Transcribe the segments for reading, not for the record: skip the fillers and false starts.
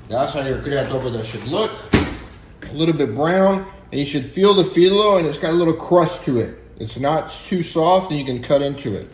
That's how your Kreatopita should look. A little bit brown, and you should feel the phyllo, and it's got a little crust to it. It's not too soft, and you can cut into it.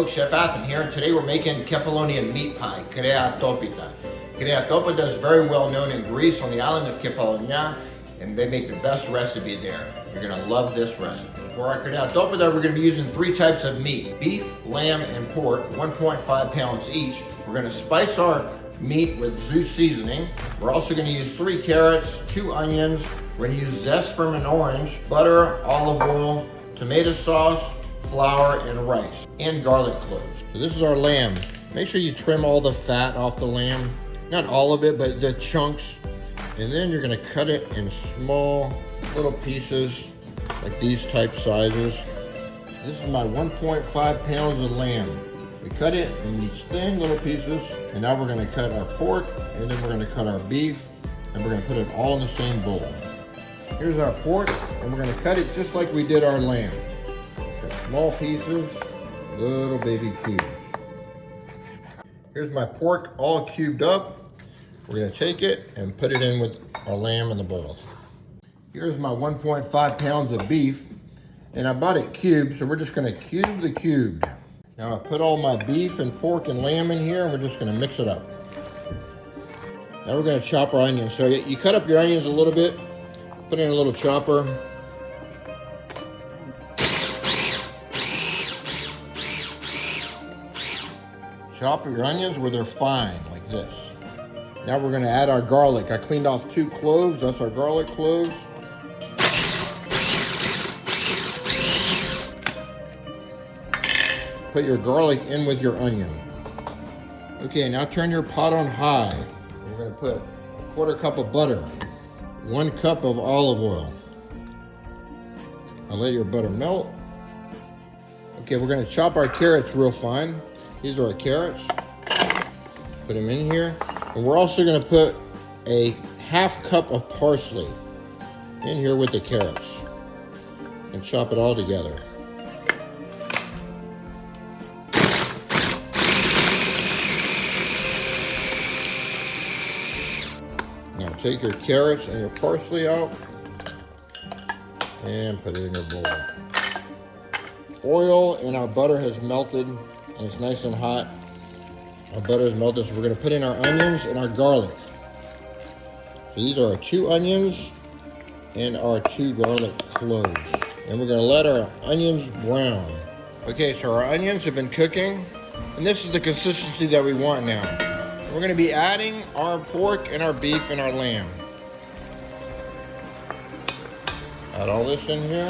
Chef Athen here, and today we're making Kefalonian meat pie, Kreatopita. Kreatopita is very well known in Greece on the island of Kefalonia, and they make the best recipe there. You're gonna love this recipe. For our Kreatopita, we're gonna be using 3 types of meat: beef, lamb, and pork, 1.5 pounds each. We're gonna spice our meat with Zeus Seasoning. We're also gonna use 3 carrots, 2 onions. We're gonna use zest from an orange, butter, olive oil, tomato sauce, flour, and rice, and garlic cloves. So this is our lamb. Make sure you trim all the fat off the lamb. Not all of it, but the chunks. And then you're gonna cut it in small little pieces, like these type sizes. This is my 1.5 pounds of lamb. We cut it in these thin little pieces, and now we're gonna cut our pork, and then we're gonna cut our beef, and we're gonna put it all in the same bowl. Here's our pork, and we're gonna cut it just like we did our lamb. Small pieces, little baby cubes. Here's my pork all cubed up. We're gonna take it and put it in with our lamb in the bowl. Here's my 1.5 pounds of beef, and I bought it cubed, so we're just gonna cube the cubed. Now I put all my beef and pork and lamb in here, and we're just gonna mix it up. Now we're gonna chop our onions. So you cut up your onions a little bit, put in a little chopper. Chop your onions where they're fine, like this. Now we're gonna add our garlic. I cleaned off 2 cloves, that's our garlic cloves. Put your garlic in with your onion. Okay, now turn your pot on high. We're gonna put 1/4 cup of butter, 1 cup of olive oil. Now let your butter melt. Okay, we're gonna chop our carrots real fine. These are our carrots. Put them in here. And we're also gonna put a 1/2 cup of parsley in here with the carrots and chop it all together. Now take your carrots and your parsley out and put it in your bowl. Oil and our butter has melted. And it's nice and hot. Our butter is melted, so we're gonna put in our onions and our garlic. So these are our 2 onions and our 2 garlic cloves. And we're gonna let our onions brown. Okay, so our onions have been cooking, and this is the consistency that we want now. We're gonna be adding our pork and our beef and our lamb. Add all this in here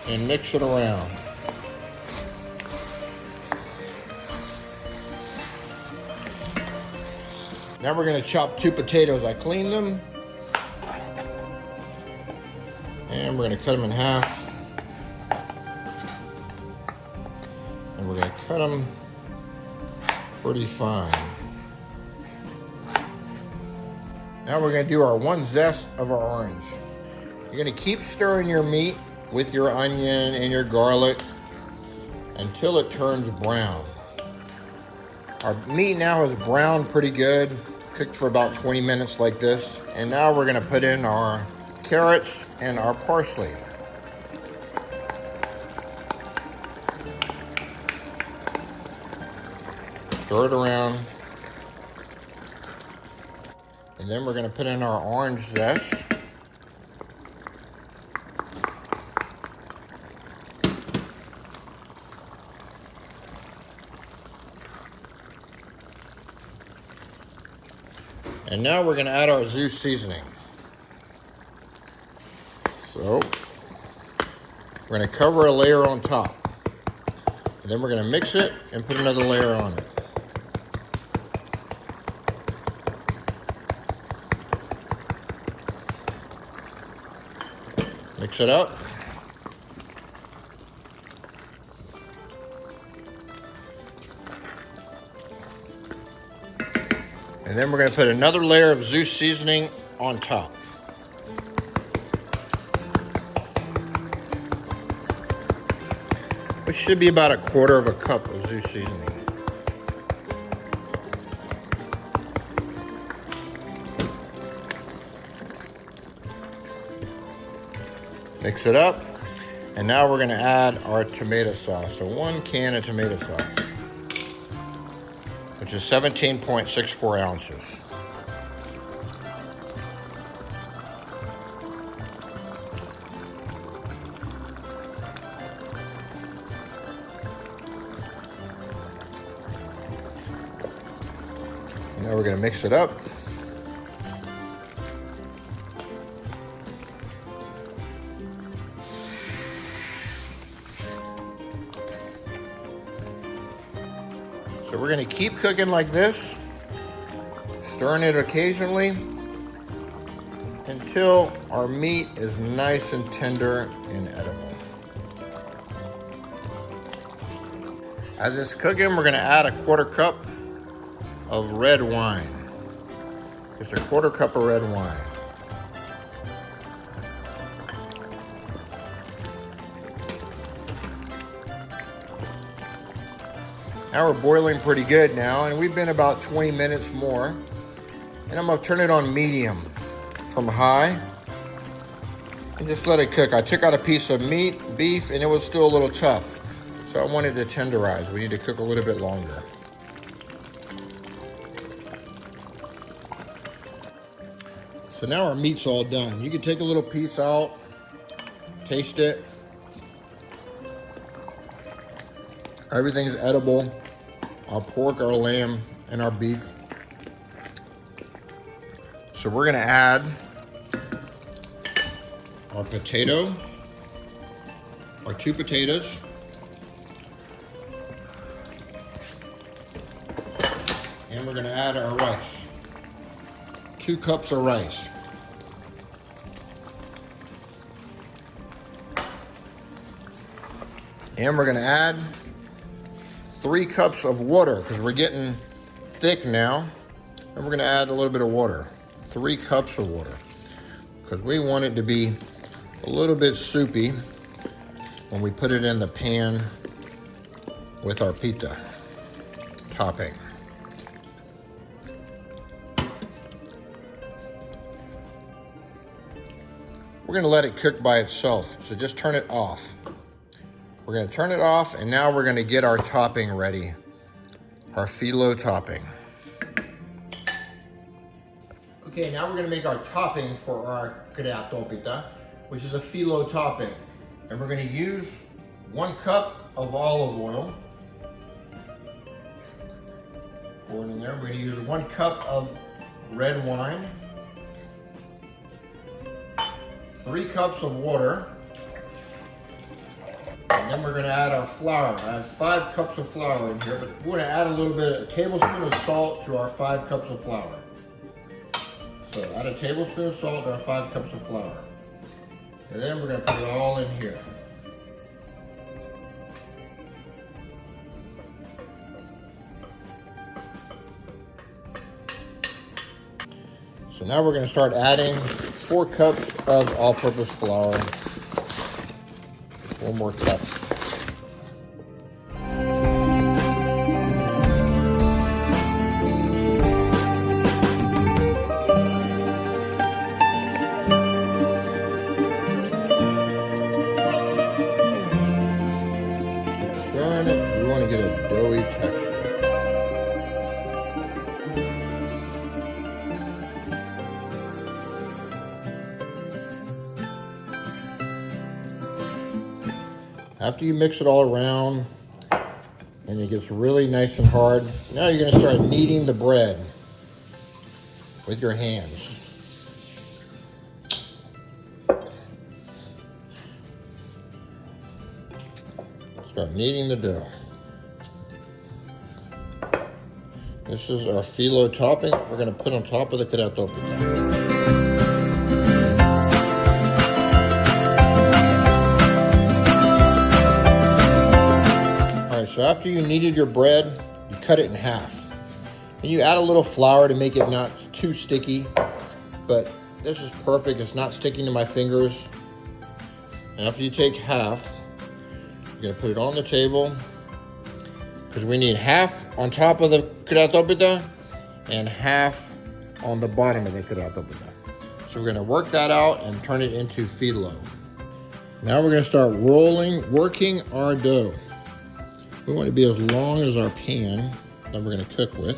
and mix it around. Now we're gonna chop 2 potatoes. I cleaned them. And we're gonna cut them in half. And we're gonna cut them pretty fine. Now we're gonna do our 1 zest of our orange. You're gonna keep stirring your meat with your onion and your garlic until it turns brown. Our meat now is browned pretty good, cooked for about 20 minutes like this. And now we're gonna put in our carrots and our parsley. Stir it around. And then we're going to put in our orange zest. And now we're going to add our Zeus Seasoning. So we're going to cover a layer on top. And then we're going to mix it and put another layer on it. Mix it up. And then we're going to put another layer of Zeus Seasoning on top. Which should be about 1/4 cup of Zeus Seasoning. Mix it up, and now we're going to add our tomato sauce. So 1 can of tomato sauce, which is 17.64 ounces. Now we're going to mix it up. So we're going to keep cooking like this, stirring it occasionally until our meat is nice and tender and edible. As it's cooking, we're going to add 1/4 cup of red wine. Just 1/4 cup of red wine. Now we're boiling pretty good now, and we've been about 20 minutes more. And I'm gonna turn it on medium from high and just let it cook. I took out a piece of beef, and it was still a little tough. So I wanted to tenderize. We need to cook a little bit longer. So now our meat's all done. You can take a little piece out, taste it. Everything's edible. Our pork, our lamb, and our beef. So we're gonna add our potato, our 2 potatoes, and we're gonna add our rice. 2 cups of rice. And we're gonna add 3 cups of water because we're getting thick now. And we're gonna add a little bit of water. 3 cups of water because we want it to be a little bit soupy when we put it in the pan with our pita topping. We're gonna let it cook by itself, so just turn it off. We're gonna turn it off, and now we're gonna get our topping ready. Our phyllo topping. Okay, now we're gonna make our topping for our Kreatopita, which is a phyllo topping. And we're gonna use 1 cup of olive oil. Pour it in there. We're gonna use 1 cup of red wine. 3 cups of water. And then we're going to add our flour. I have 5 cups of flour in here, but we're going to add a little bit, a tablespoon of salt to our 5 cups of flour. So add a tablespoon of salt to our 5 cups of flour. And then we're going to put it all in here. So now we're going to start adding 4 cups of all-purpose flour. 1 more cup. Stirring it. We want to get a doughy texture. After you mix it all around and it gets really nice and hard, now you're gonna start kneading the bread with your hands. Start kneading the dough. This is our phyllo topping we're gonna put on top of the kreatopita. So after you kneaded your bread, you cut it in half. And you add a little flour to make it not too sticky, but this is perfect. It's not sticking to my fingers. And after you take half, you're gonna put it on the table because we need half on top of the kreatopita and half on the bottom of the kreatopita. So we're gonna work that out and turn it into phyllo. Now we're gonna start working our dough. We want it to be as long as our pan that we're going to cook with.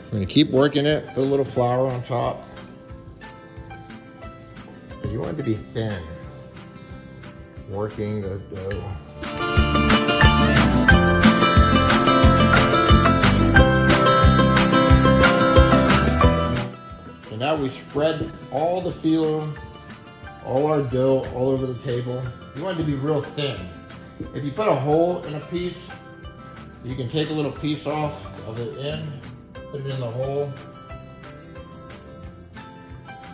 We're going to keep working it, put a little flour on top. Because you want it to be thin. Working the dough. Now we spread all the phyllo, all our dough all over the table. You want it to be real thin. If you put a hole in a piece, you can take a little piece off of the end, put it in the hole,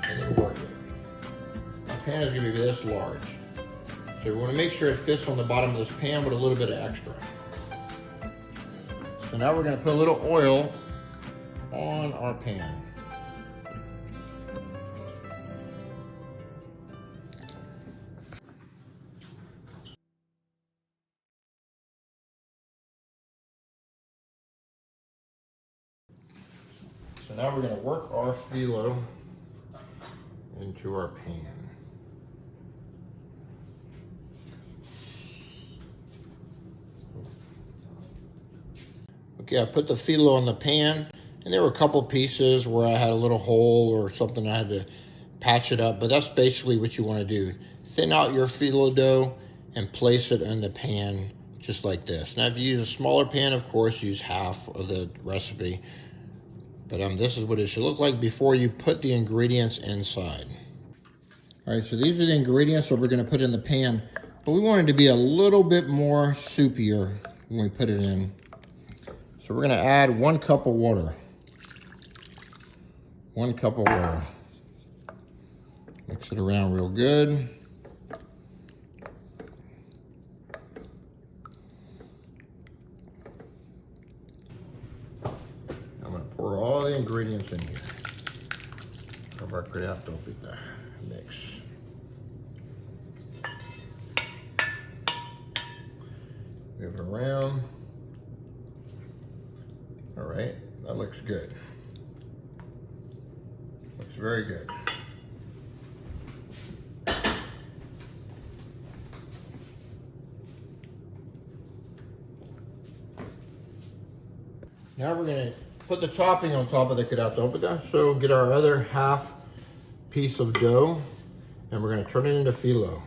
and then work it. My pan is going to be this large. So we want to make sure it fits on the bottom of this pan with a little bit of extra. So now we're going to put a little oil on our pan. So now we're going to work our phyllo into our pan. Okay, I put the phyllo in the pan, and there were a couple pieces where I had a little hole or something I had to patch it up, but that's basically what you want to do. Thin out your phyllo dough and place it in the pan just like this. Now if you use a smaller pan, of course, use half of the recipe. But this is what it should look like before you put the ingredients inside. All right, so these are the ingredients that we're gonna put in the pan, but we want it to be a little bit more soupier when we put it in. So we're gonna add 1 cup of water. 1 cup of water. Mix it around real good. Pour all the ingredients in here of our Kreatopita mix. Move it around. All right, that looks good. Looks very good. Now we're gonna put the topping on top of the Kreatopita. So get our other half piece of dough and we're gonna turn it into phyllo.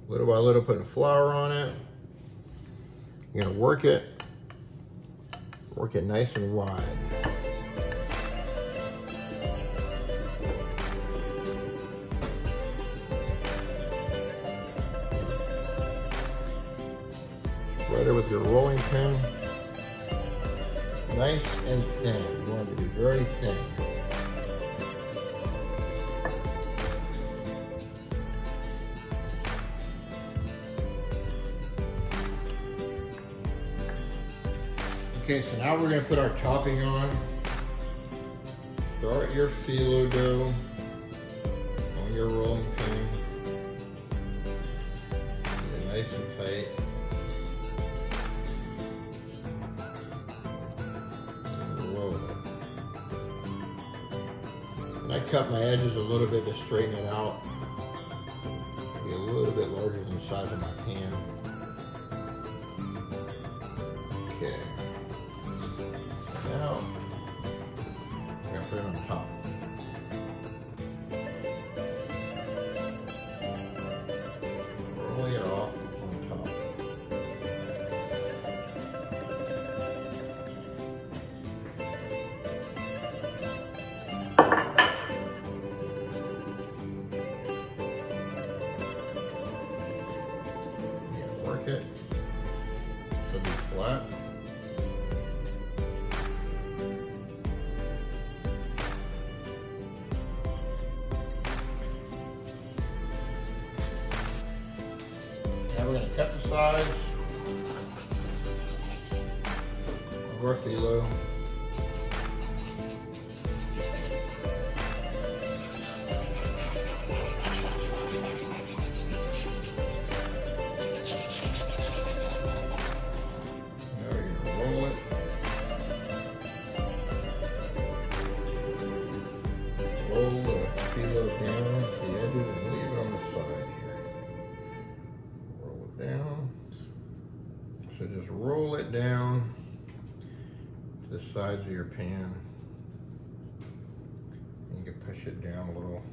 Little by little, putting flour on it. You're gonna work it nice and wide. Spread it with your rolling pin. Nice and thin. You want it to be very thin. Okay, so now we're going to put our topping on. Start your phyllo dough on your rolling pin. Get it nice and tight. I cut my edges a little bit to straighten it out. Be a little bit larger than the size of my pan. Okay. Now, I'm gonna put it on top. Rolling it off on top. Work it to be flat. Now we're going to cut the sides of our phyllo. Roll the phyllo down to the edges and leave it on the side here. Roll it down. So just roll it down to the sides of your pan. You can push it down a little.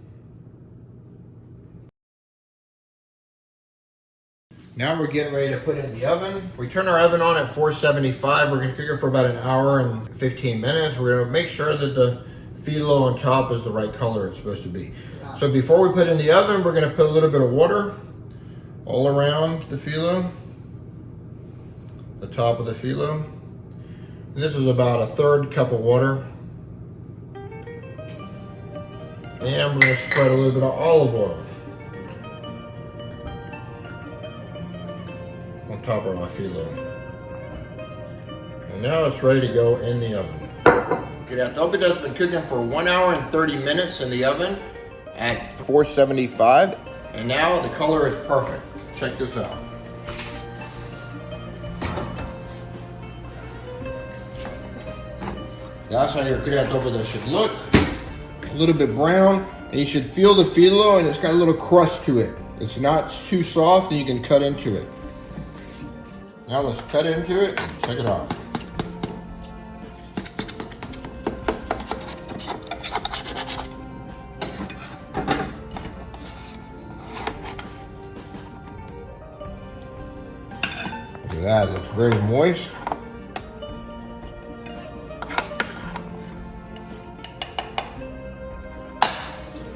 Now we're getting ready to put it in the oven. We turn our oven on at 475. We're going to cook it for about an hour and 15 minutes. We're going to make sure that the phyllo on top is the right color it's supposed to be. So before we put it in the oven, we're going to put a little bit of water all around the phyllo, the top of the phyllo. This is about a 1/3 cup of water. And we're going to spread a little bit of olive oil on top of our phyllo. And now it's ready to go in the oven. Kreatopita has been cooking for 1 hour and 30 minutes in the oven at 475. And now the color is perfect. Check this out. That's how your Kreatopita should look. A little bit brown. And you should feel the phyllo, and it's got a little crust to it. It's not too soft, and you can cut into it. Now let's cut into it and check it out. Look at that, it looks very moist.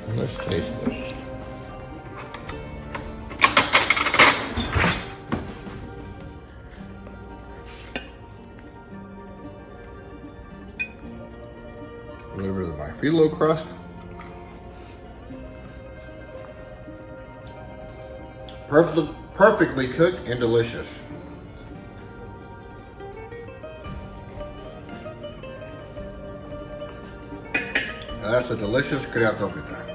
And let's taste this. A little bit of my phyllo crust. Perfectly cooked and delicious. Now that's a delicious Kreatopita.